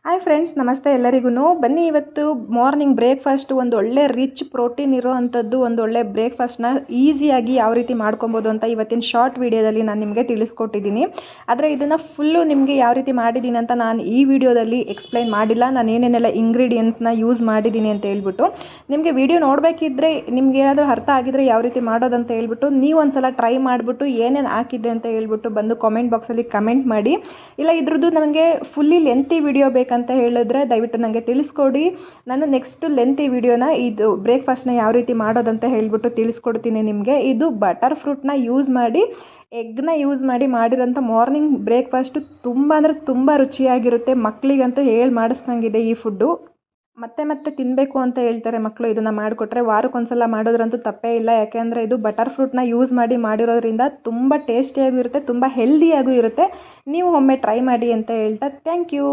Hi friends, ನಮಸ್ತೆ ಎಲ್ಲರಿಗೂ. ಬನ್ನಿ ಇವತ್ತು ಮಾರ್ನಿಂಗ್ ಬ್ರೇಕ್ಫಾಸ್ಟ್ ಒಂದು ಒಳ್ಳೆ ರಿಚ್ ಪ್ರೋಟೀನ್ ಇರೋ ಅಂಥದ್ದು ಒಂದು ಒಳ್ಳೆ ಬ್ರೇಕ್ಫಾಸ್ಟ್ನ ಈಸಿಯಾಗಿ ಯಾವ ರೀತಿ ಮಾಡ್ಕೊಬೋದು ಅಂತ ಇವತ್ತಿನ ಶಾರ್ಟ್ ವೀಡಿಯೋದಲ್ಲಿ ನಾನು ನಿಮಗೆ ತಿಳಿಸ್ಕೊಟ್ಟಿದ್ದೀನಿ. ಆದರೆ ಇದನ್ನು ಫುಲ್ಲು ನಿಮಗೆ ಯಾವ ರೀತಿ ಮಾಡಿದ್ದೀನಿ ಅಂತ ನಾನು ಈ ವಿಡಿಯೋದಲ್ಲಿ ಎಕ್ಸ್ಪ್ಲೈನ್ ಮಾಡಿಲ್ಲ. ನಾನು ಏನೇನೆಲ್ಲ ಇಂಗ್ರೀಡಿಯೆಂಟ್ಸ್ನ ಯೂಸ್ ಮಾಡಿದ್ದೀನಿ ಅಂತ ಹೇಳ್ಬಿಟ್ಟು ನಿಮಗೆ ವಿಡಿಯೋ ನೋಡಬೇಕಿದ್ರೆ, ನಿಮ್ಗೆ ಏನಾದರೂ ಅರ್ಥ ಆಗಿದ್ರೆ ಯಾವ ರೀತಿ ಮಾಡೋದಂತ ಹೇಳ್ಬಿಟ್ಟು ನೀವು ಒಂದ್ಸಲ ಟ್ರೈ ಮಾಡಿಬಿಟ್ಟು ಏನೇನು ಹಾಕಿದ್ದೆ ಅಂತ ಹೇಳ್ಬಿಟ್ಟು ಬಂದು ಕಾಮೆಂಟ್ ಬಾಕ್ಸಲ್ಲಿ ಕಮೆಂಟ್ ಮಾಡಿ. ಇಲ್ಲ ಇದ್ರದ್ದು ನನಗೆ ಫುಲ್ಲಿ ಲೆಂತಿ ವಿಡಿಯೋ ಬೇಕಂತ ಹೇಳಿದ್ರೆ ದಯವಿಟ್ಟು ನನಗೆ ತಿಳಿಸ್ಕೊಡಿ. ನಾನು ನೆಕ್ಸ್ಟ್ ಲೆಂತಿ ವಿಡಿಯೋನ ಇದು ಬ್ರೇಕ್ಫಾಸ್ಟ್ನ ಯಾವ ರೀತಿ ಮಾಡೋದಂತ ಹೇಳ್ಬಿಟ್ಟು ತಿಳಿಸ್ಕೊಡ್ತೀನಿ ನಿಮಗೆ. ಇದು ಬಟರ್ ಫ್ರೂಟ್ನ ಯೂಸ್ ಮಾಡಿ, ಎಗ್ನ ಯೂಸ್ ಮಾಡಿ ಮಾಡಿರೋಂಥ ಮಾರ್ನಿಂಗ್ ಬ್ರೇಕ್ಫಾಸ್ಟು ತುಂಬ ಅಂದರೆ ತುಂಬ ರುಚಿಯಾಗಿರುತ್ತೆ. ಮಕ್ಕಳಿಗಂತೂ ಹೇಳಿ ಮಾಡಿಸ್ದಂಗಿದೆ ಈ ಫುಡ್ಡು. ಮತ್ತೆ ಮತ್ತೆ ತಿನ್ನಬೇಕು ಅಂತ ಹೇಳ್ತಾರೆ ಮಕ್ಕಳು. ಇದನ್ನು ಮಾಡಿಕೊಟ್ರೆ ವಾರಕ್ಕೊಂದ್ಸಲ ಮಾಡೋದ್ರಂತೂ ತಪ್ಪೇ ಇಲ್ಲ. ಯಾಕೆಂದರೆ ಇದು ಬಟರ್ ಫ್ರೂಟ್ನ ಯೂಸ್ ಮಾಡಿ ಮಾಡಿರೋದ್ರಿಂದ ತುಂಬ ಟೇಸ್ಟಿಯಾಗೂ ಇರುತ್ತೆ, ತುಂಬ ಹೆಲ್ದಿಯಾಗೂ ಇರುತ್ತೆ. ನೀವು ಒಮ್ಮೆ ಟ್ರೈ ಮಾಡಿ ಅಂತ ಹೇಳ್ತಾ ಥ್ಯಾಂಕ್ ಯು.